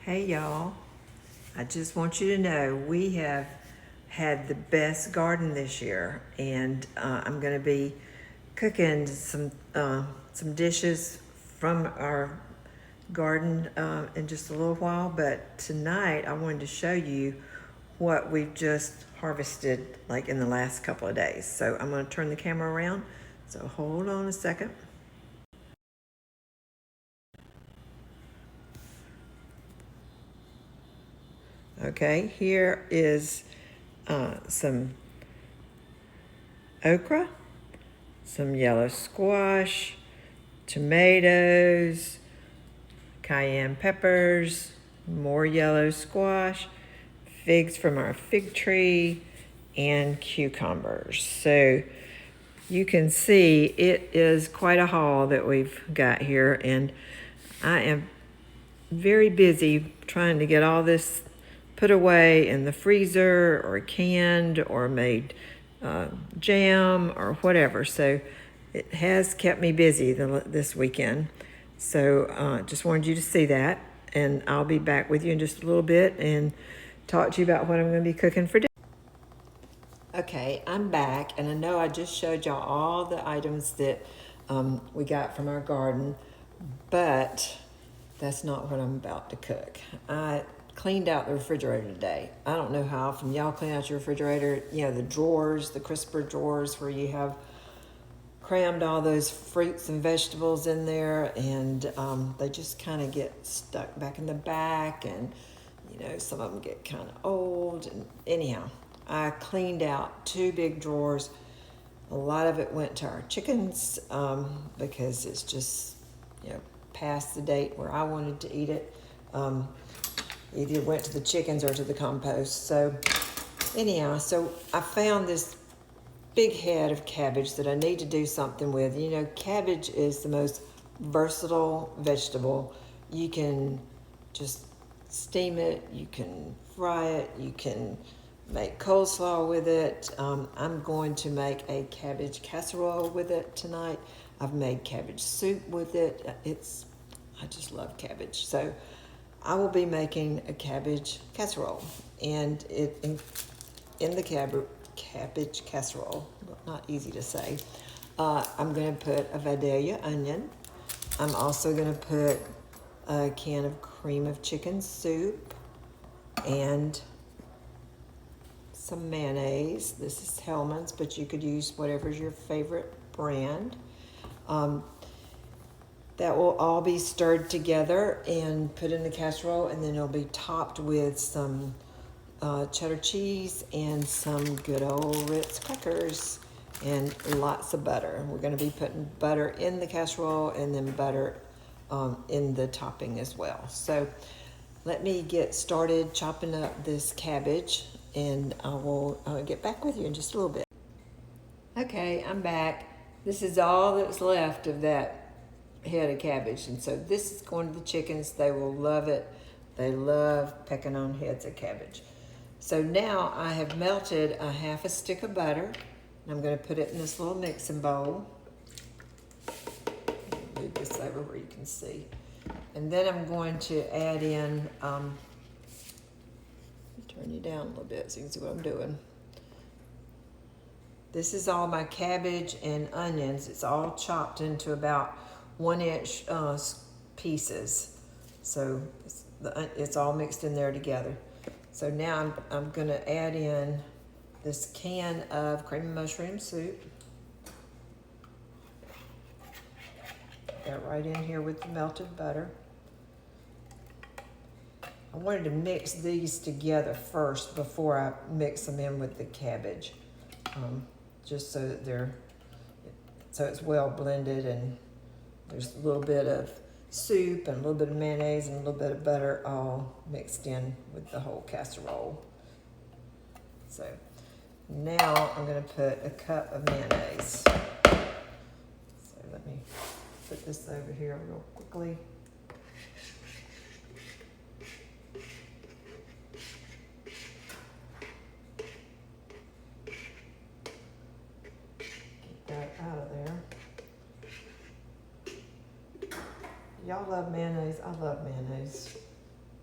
Hey y'all, I just want you to know we have had the best garden this year, and I'm going to be cooking some dishes from our garden in just a little while. But tonight I wanted to show you what we've just harvested like in the last couple of days. So I'm going to turn the camera around. So hold on a second. Okay, here is some okra, some yellow squash, tomatoes, cayenne peppers, more yellow squash, figs from our fig tree, and cucumbers. So you can see it is quite a haul that we've got here, and I am very busy trying to get all this put away in the freezer or canned or made jam or whatever. So it has kept me busy this weekend. So just wanted you to see that. And I'll be back with you in just a little bit and talk to you about what I'm going to be cooking for dinner. Okay, I'm back, and I know I just showed y'all all the items that we got from our garden, but that's not what I'm about to cook. I cleaned out the refrigerator today. I don't know how often y'all clean out your refrigerator. You know, the drawers, the crisper drawers where you have crammed all those fruits and vegetables in there, and they just kind of get stuck back in the back, and you know, some of them get kind of old. And anyhow, I cleaned out 2 big drawers. A lot of it went to our chickens because it's just, you know, past the date where I wanted to eat it. Either went to the chickens or to the compost. So anyhow, so I found this big head of cabbage that I need to do something with. You know, cabbage is the most versatile vegetable. You can just steam it, you can fry it, you can make coleslaw with it. I'm going to make a cabbage casserole with it tonight. I've made cabbage soup with it. I just love cabbage. So I will be making a cabbage casserole, and in the cabbage casserole, not easy to say, I'm going to put a Vidalia onion. I'm also going to put a can of cream of chicken soup and some mayonnaise. This is Hellman's, but you could use whatever's your favorite brand. That will all be stirred together and put in the casserole, and then it'll be topped with some cheddar cheese and some good old Ritz crackers and lots of butter. We're going to be putting butter in the casserole and then butter in the topping as well. So let me get started chopping up this cabbage, and I will get back with you in just a little bit. Okay, I'm back. This is all that's left of that head of cabbage, and so this is going to the chickens. They will love it. They love pecking on heads of cabbage. So now I have melted a half a stick of butter, and I'm going to put it in this little mixing bowl. Move this over where you can see. And then I'm going to add in, turn you down a little bit so you can see what I'm doing. This is all my cabbage and onions. It's all chopped into about 1-inch pieces. So it's all mixed in there together. So now I'm going to add in this can of cream and mushroom soup. Put that right in here with the melted butter. I wanted to mix these together first before I mix them in with the cabbage, just so that it's well blended, and there's a little bit of soup and a little bit of mayonnaise and a little bit of butter all mixed in with the whole casserole. So now I'm going to put a cup of mayonnaise. So let me put this over here real quickly. Get that out of there. Y'all love mayonnaise. I love mayonnaise.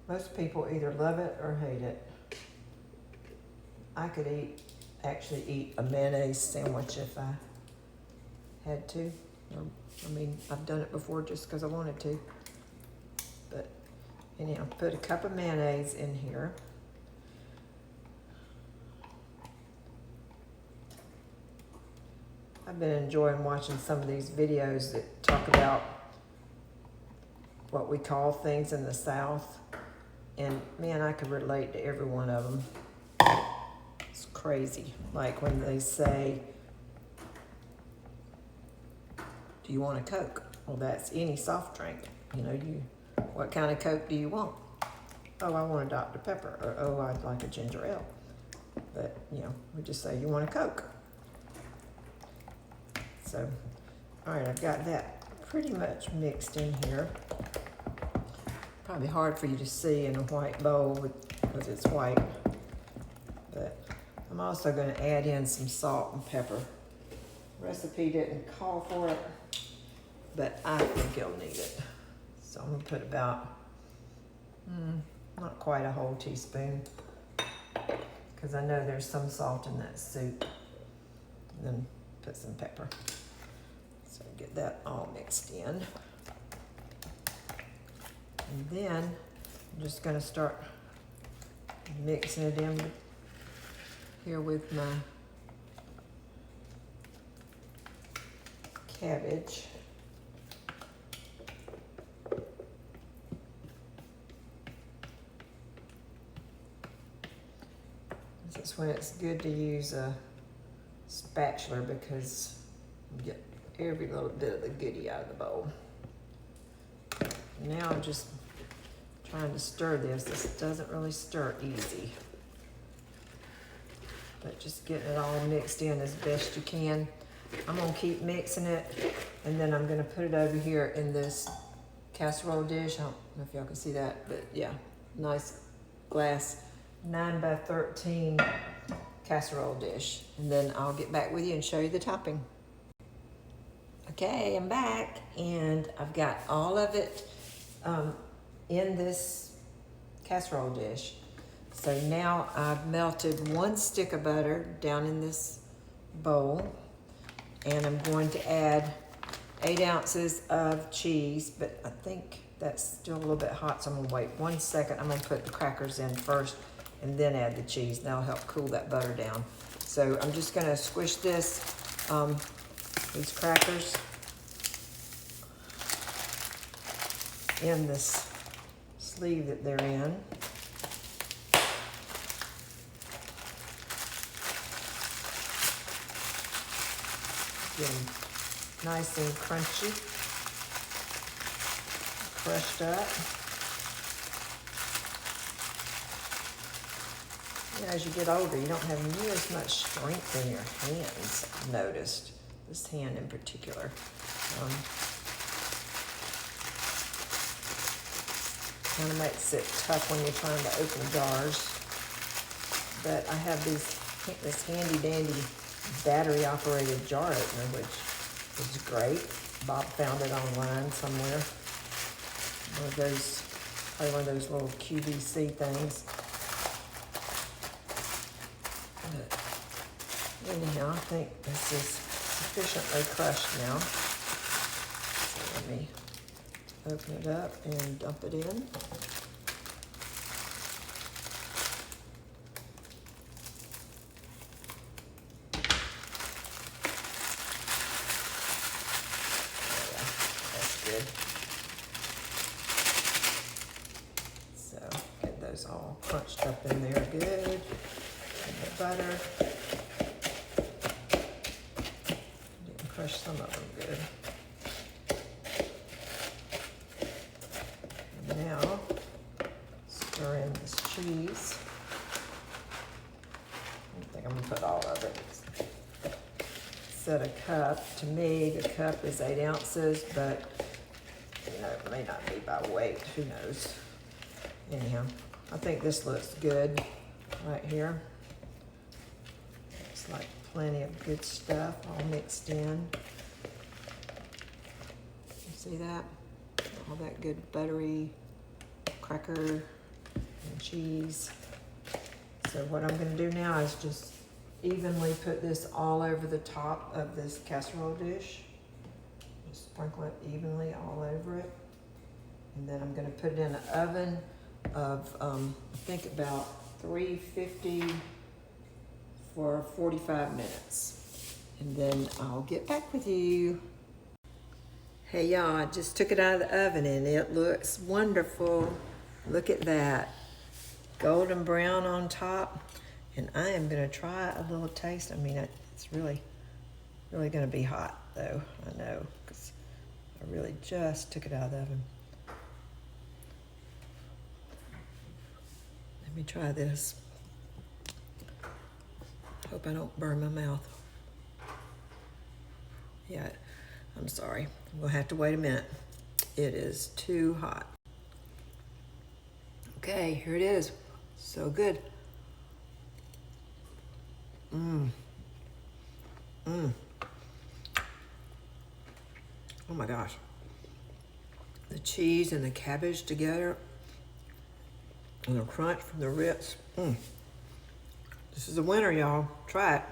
Most people either love it or hate it. I could actually eat a mayonnaise sandwich if I had to. I mean, I've done it before just because I wanted to. But anyhow, put a cup of mayonnaise in here. I've been enjoying watching some of these videos that talk about what we call things in the South. And man, I could relate to every one of them. It's crazy. Like when they say, do you want a Coke? Well, that's any soft drink. You know, what kind of Coke do you want? Oh, I want a Dr. Pepper. Or, oh, I'd like a ginger ale. But, you know, we just say, you want a Coke? So, all right, I've got that pretty much mixed in here. Probably hard for you to see in a white bowl because it's white. But I'm also going to add in some salt and pepper. Recipe didn't call for it, but I think you'll need it. So I'm going to put about, not quite a whole teaspoon, because I know there's some salt in that soup. And then put some pepper. So get that all mixed in. And then I'm just going to start mixing it in here with my cabbage. This is when it's good to use a spatula because you get every little bit of the goodie out of the bowl. Now I'm just trying to stir this. This doesn't really stir easy. But just getting it all mixed in as best you can. I'm going to keep mixing it, and then I'm going to put it over here in this casserole dish. I don't know if y'all can see that, but yeah, nice glass 9x13 casserole dish. And then I'll get back with you and show you the topping. Okay, I'm back, and I've got all of it in this casserole dish. So now I've melted 1 stick of butter down in this bowl, and I'm going to add 8 ounces of cheese, but I think that's still a little bit hot, so I'm gonna wait 1 second. I'm gonna put the crackers in first and then add the cheese. That'll help cool that butter down. So I'm just gonna squish this, these crackers in this sleeve that they're in. Get them nice and crunchy, crushed up. You know, as you get older, you don't have near as much strength in your hands, I've noticed. This hand in particular. Kind of makes it tough when you're trying to open jars. But I have this handy dandy battery operated jar opener, which is great. Bob found it online somewhere. Probably one of those little QVC things. But anyhow, I think this is sufficiently crushed now. So let me open it up and dump it in. So get those all crunched up in there good. And the butter. Didn't crush some of them good. And now stir in this cheese. I think I'm gonna put all of it. Set a cup. To me, the cup is 8 ounces, but you know, it may not be by weight, who knows. Anyhow, I think this looks good right here. Looks like plenty of good stuff all mixed in. You see that? All that good buttery cracker and cheese. So what I'm gonna do now is just evenly put this all over the top of this casserole dish. Just sprinkle it evenly all over it. And then I'm gonna put it in an oven of, I think about 350 for 45 minutes. And then I'll get back with you. Hey y'all, I just took it out of the oven and it looks wonderful. Look at that. Golden brown on top. And I am gonna try a little taste. I mean, it's really gonna be hot though, I know, because I really just took it out of the oven. Let me try this. Hope I don't burn my mouth. Yeah, I'm sorry. I'm gonna have to wait a minute. It is too hot. Okay, here it is. So good. Oh my gosh. The cheese and the cabbage together and the crunch from the Ritz. This is a winner, y'all. Try it.